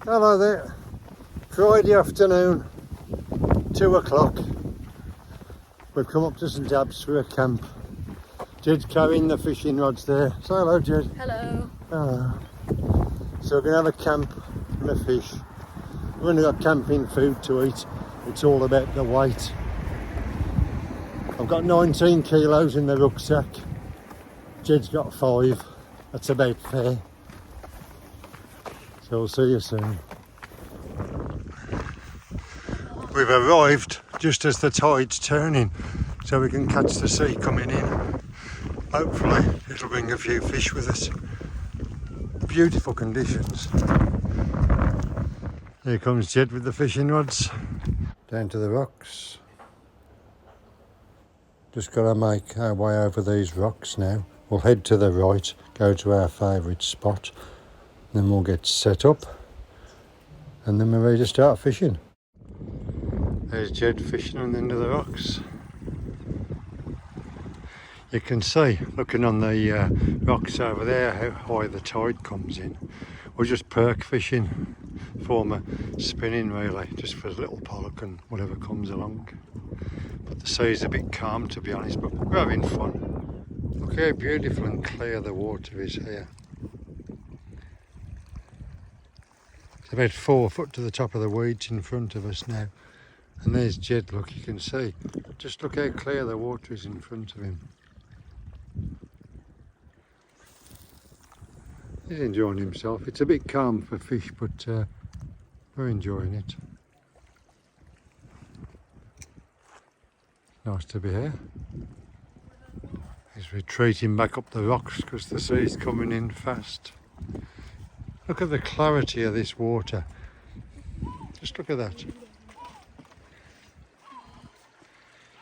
Hello there. Friday afternoon, 2 o'clock. We've come up to St Abbs for a camp. Jed's carrying the fishing rods there. Say hello, Jed. Hello. Hello. So we're going to have a camp and a fish. We've only got camping food to eat. It's all about the weight. I've got 19 kilos in the rucksack. Jed's got 5. That's about fair. So we'll see you soon. We've arrived just as the tide's turning, so we can catch the sea coming in. Hopefully it'll bring a few fish with us. Beautiful conditions. Here comes Jed with the fishing rods. Down to the rocks. Just got to make our way over these rocks now. We'll head to the right, go to our favourite spot, then we'll get set up, and then we're ready to start fishing. There's Jed fishing on the end of the rocks. You can see, looking on the rocks over there, how high the tide comes in. We're just perk fishing, form a spinning really, just for a little pollock and whatever comes along. But the sea's a bit calm, to be honest, but we're having fun. Look how beautiful and clear the water is here. It's about 4 foot to the top of the weeds in front of us now. And there's Jed, look, you can see. Just look how clear the water is in front of him. He's enjoying himself. It's a bit calm for fish, but we're enjoying it. Nice to be here. He's retreating back up the rocks because the sea's coming in fast. Look at the clarity of this water. Just look at that.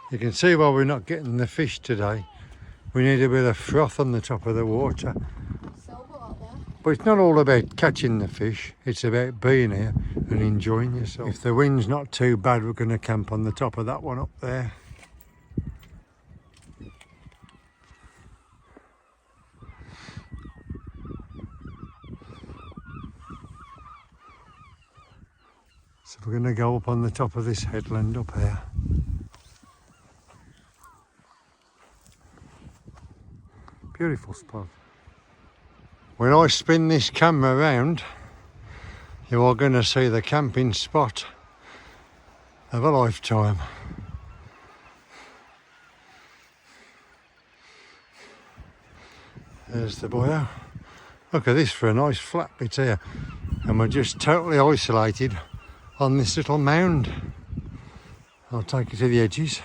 You can see why we're not getting the fish today. We need a bit of froth on the top of the water. But it's not all about catching the fish, it's about being here and enjoying yourself. If the wind's not too bad, we're going to camp on the top of that one up there. So we're going to go up on the top of this headland up here. Beautiful spot. When I spin this camera around, you are going to see the camping spot of a lifetime. There's the buoy. Look at this for a nice flat bit here. And we're just totally isolated on this little mound. I'll take you to the edges.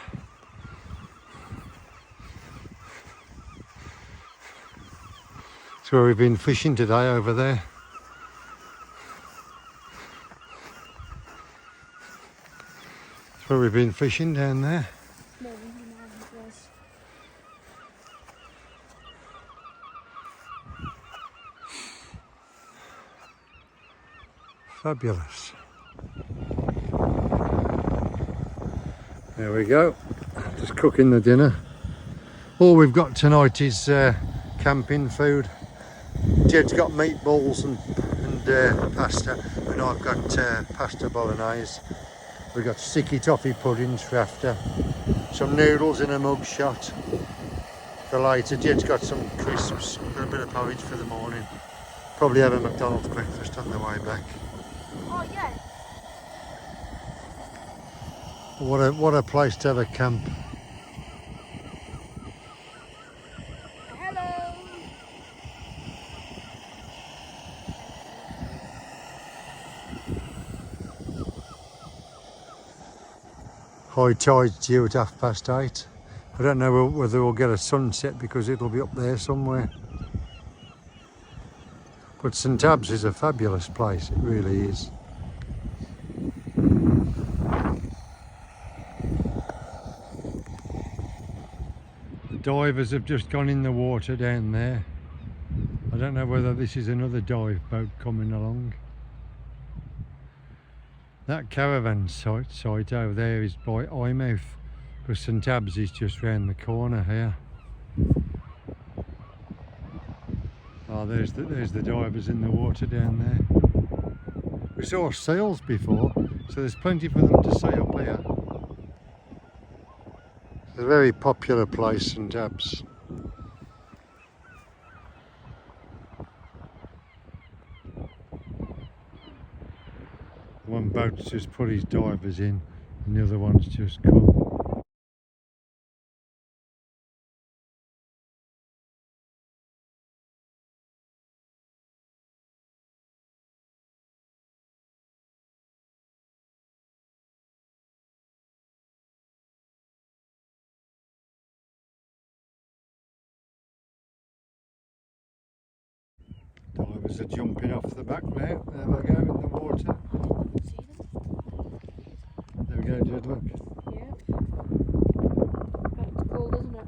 That's where we've been fishing today, over there. That's where we've been fishing, down there. Fabulous. There we go. Just cooking the dinner. All we've got tonight is camping food. Jed's got meatballs and pasta, and I've got pasta bolognese. We've got sticky toffee puddings for after, some noodles in a mug shot for later. Jed's got some crisps, got a bit of porridge for the morning. Probably have a McDonald's breakfast on the way back. Oh yeah. What a place to have a camp. High tide's due at 8:30. I don't know whether we'll get a sunset because it'll be up there somewhere. But St Abbs is a fabulous place, it really is. The divers have just gone in the water down there. I don't know whether this is another dive boat coming along. That caravan site over there is by Eyemouth, because St Abbs is just round the corner here. Oh, there's the divers in the water down there. We saw seals before, so there's plenty for them to see up here. It's a very popular place, St Abbs. One boat's just put his divers in and the other one's just come. Divers are jumping off the back now. There we go, in the water. There we go, Jed, look. Yeah. That's cold, isn't it?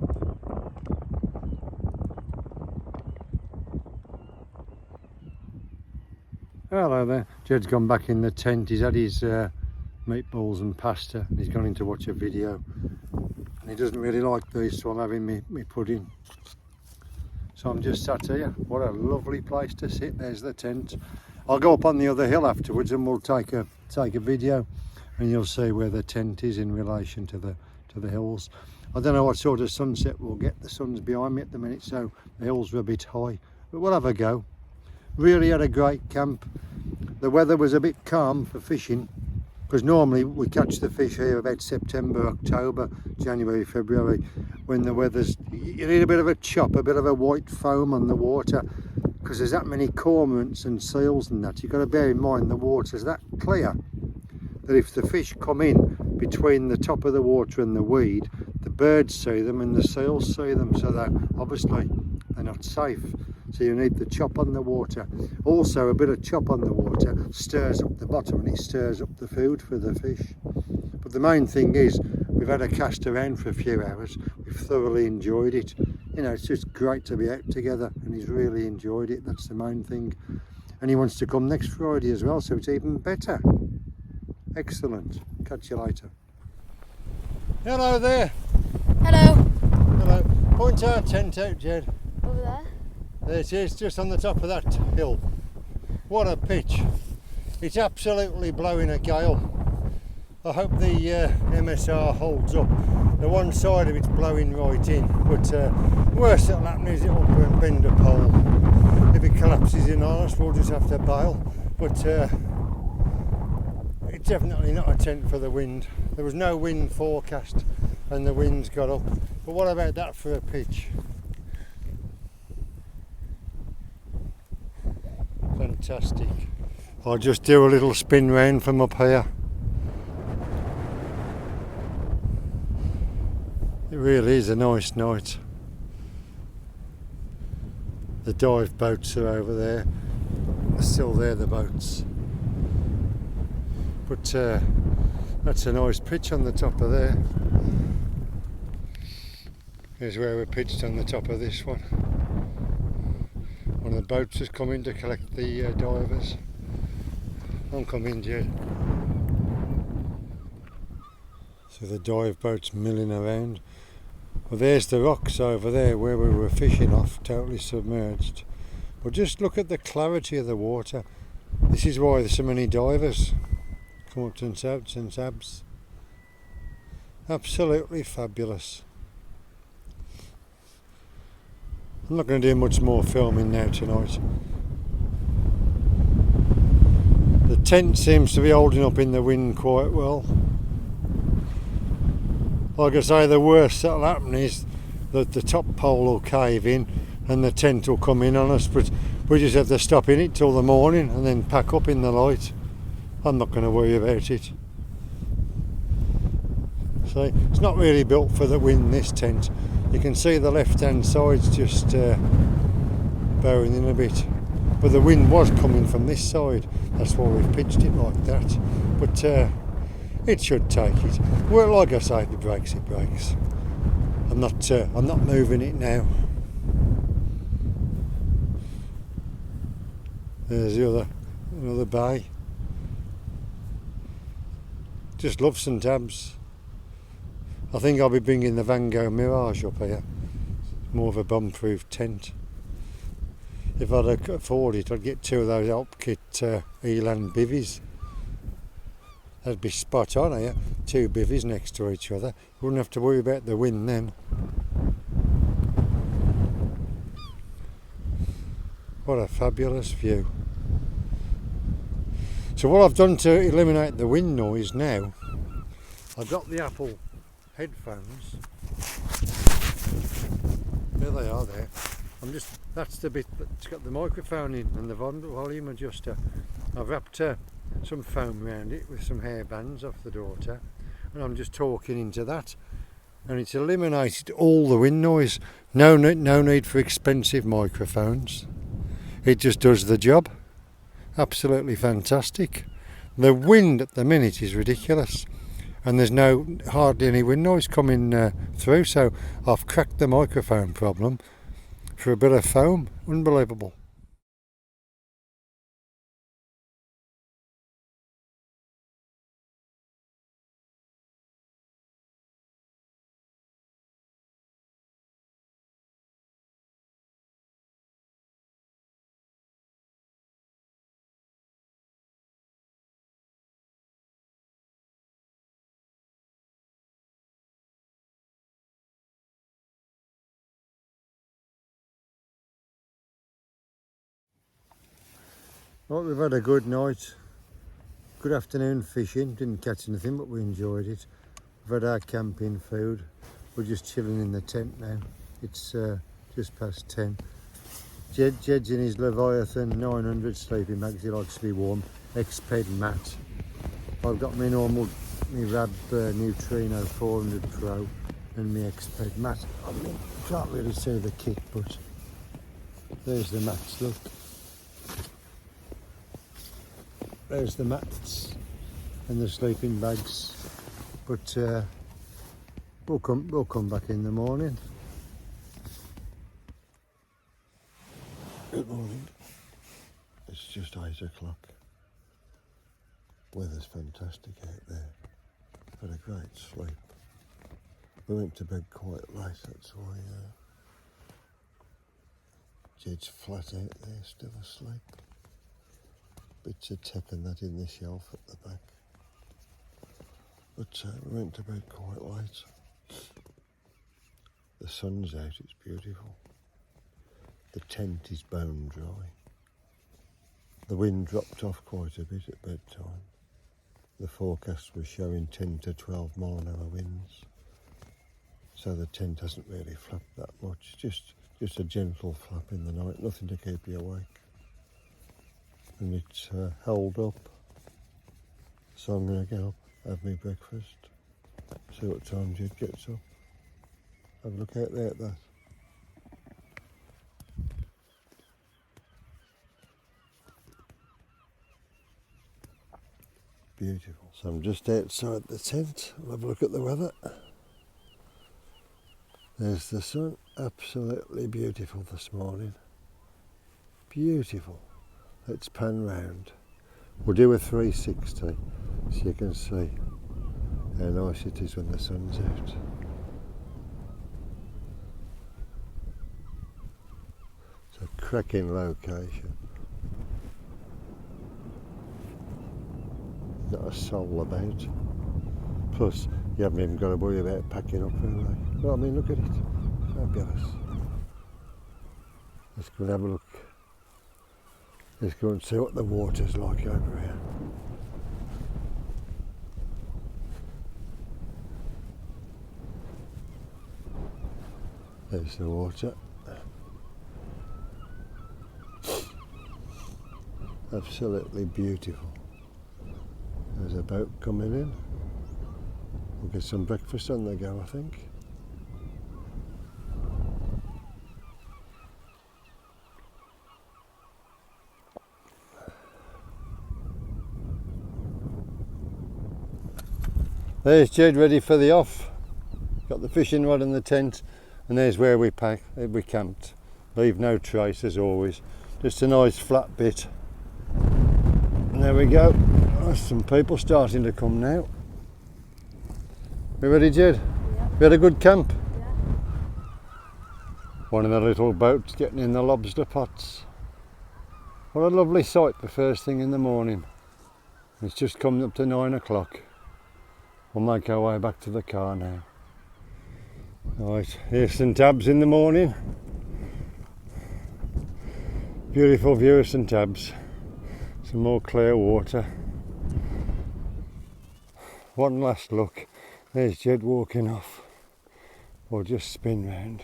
Hello there. Jed's gone back in the tent. He's had his meatballs and pasta and he's gone in to watch a video. And he doesn't really like these, so I'm having me pudding. So I'm just sat here. What a lovely place to sit. There's the tent. I'll go up on the other hill afterwards and we'll take a video and you'll see where the tent is in relation to the hills. I don't know what sort of sunset we'll get. The sun's behind me at the minute, so the hills are a bit high. But we'll have a go. Really had a great camp. The weather was a bit calm for fishing, because normally we catch the fish here about September, October, January, February, when the weather's, you need a bit of a chop, a bit of a white foam on the water, because there's that many cormorants and seals and that. You've got to bear in mind the water's that clear that if the fish come in between the top of the water and the weed, the birds see them and the seals see them, so that obviously they're not safe. So you need the chop on the water. Also, a bit of chop on the water stirs up the bottom and it stirs up the food for the fish. But the main thing is, we've had a cast around for a few hours. We've thoroughly enjoyed it. You know, it's just great to be out together, and he's really enjoyed it. That's the main thing. And he wants to come next Friday as well, so it's even better. Excellent. Catch you later. Hello there. Hello. Hello. Point our tent out, Jed. Over there? There it is, just on the top of that hill. What a pitch. It's absolutely blowing a gale. I hope the MSR holds up. The one side of it's blowing right in, but worst that'll happen is it'll bend a pole. If it collapses in on us, we'll just have to bail. But it's definitely not a tent for the wind. There was no wind forecast and the wind's got up. But what about that for a pitch? Fantastic. I'll just do a little spin round from up here. It really is a nice night. The dive boats are over there. They're still there, the boats. But that's a nice pitch on the top of there. Here's where we're pitched on the top of this one. One of the boats has come in to collect the divers. I'm coming, Jed. So the dive boat's milling around. Well, there's the rocks over there where we were fishing off, totally submerged. But just look at the clarity of the water. This is why there's so many divers come up to St Abbs. Absolutely fabulous. I'm not going to do much more filming now tonight. The tent seems to be holding up in the wind quite well. Like I say, the worst that'll happen is that the top pole will cave in and the tent will come in on us, but we just have to stop in it till the morning and then pack up in the light. I'm not going to worry about it. So it's not really built for the wind, this tent. You can see the left hand side's just bowing in a bit, but the wind was coming from this side. That's why we've pitched it like that. But it should take it. Well, like I say, if it breaks, it breaks. I'm not moving it now. There's another bay. Just love St Abbs. I think I'll be bringing the Van Gogh Mirage up here. More of a bomb-proof tent. If I'd afford it, I'd get 2 of those Opkit headland bivvies. That'd be spot on here. 2 bivvies next to each other. You wouldn't have to worry about the wind then. What a fabulous view. So what I've done to eliminate the wind noise now, I've got the Apple headphones. There they are there. That's the bit that's got the microphone in and the volume adjuster. I've wrapped some foam around it with some hair bands off the daughter, and I'm just talking into that, and it's eliminated all the wind noise. No need for expensive microphones. It just does the job. Absolutely fantastic. The wind at the minute is ridiculous, and there's hardly any wind noise coming through, so I've cracked the microphone problem for a bit of foam. Unbelievable. Well, we've had a good night, good afternoon fishing. Didn't catch anything, but we enjoyed it. We've had our camping food. We're just chilling in the tent now. It's just past 10. Jed's in his Leviathan 900 sleeping bags. He likes to be warm. Exped mat. I've got my normal, my Rab Neutrino 400 Pro and my Exped mat. I mean, you can't really see the kit, but there's the mats, look. There's the mats and the sleeping bags, but we'll come back in the morning. Good morning. It's just 8 o'clock. Weather's fantastic out there. Had a great sleep. We went to bed quite late, that's why Jed's flat out there, still asleep. Bits of tech and that in the shelf at the back. But we went to bed quite late. The sun's out, it's beautiful. The tent is bone dry. The wind dropped off quite a bit at bedtime. The forecast was showing 10 to 12 mile an hour winds. So the tent hasn't really flapped that much. Just a gentle flap in the night, nothing to keep you awake. And it's held up, so I'm going to get up, have my breakfast, see what time Jed gets up. Have a look out there at that. Beautiful. So I'm just outside the tent, I'll have a look at the weather. There's the sun, absolutely beautiful this morning. Beautiful. Let's pan round. We'll do a 360 so you can see how nice it is when the sun's out. It's a cracking location. Not a soul about. Plus, you haven't even got to worry about packing up, really. Well, I mean, look at it. Fabulous. Let's go and have a look. Let's go and see what the water's like over here. There's the water. Absolutely beautiful. There's a boat coming in. We'll get some breakfast on the go, I think. There's Jed ready for the off. Got the fishing rod in the tent, and there's where we camped. Leave no trace as always. Just a nice flat bit. And there we go. There's some people starting to come now. We ready, Jed? Yeah. We had a good camp. Yeah. One of the little boats getting in the lobster pots. What a lovely sight the first thing in the morning. It's just coming up to 9 o'clock. We'll make our way back to the car now. Right, here's St Abbs in the morning. Beautiful view of St Abbs. Some more clear water. One last look. There's Jed walking off. We'll just spin round.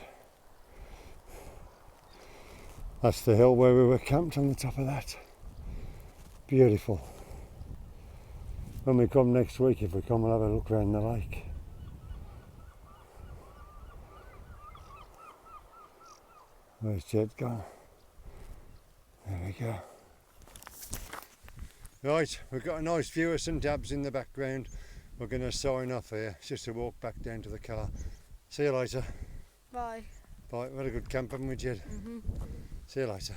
That's the hill where we were camped on the top of that. Beautiful. When we come next week, if we come, we'll have a look around the lake. Where's Jed gone? There we go. Right, we've got a nice view of St Abbs in the background. We're going to sign off here. It's just a walk back down to the car. See you later. Bye. Bye. We had a good camp, haven't we, Jed? Mm-hmm. See you later.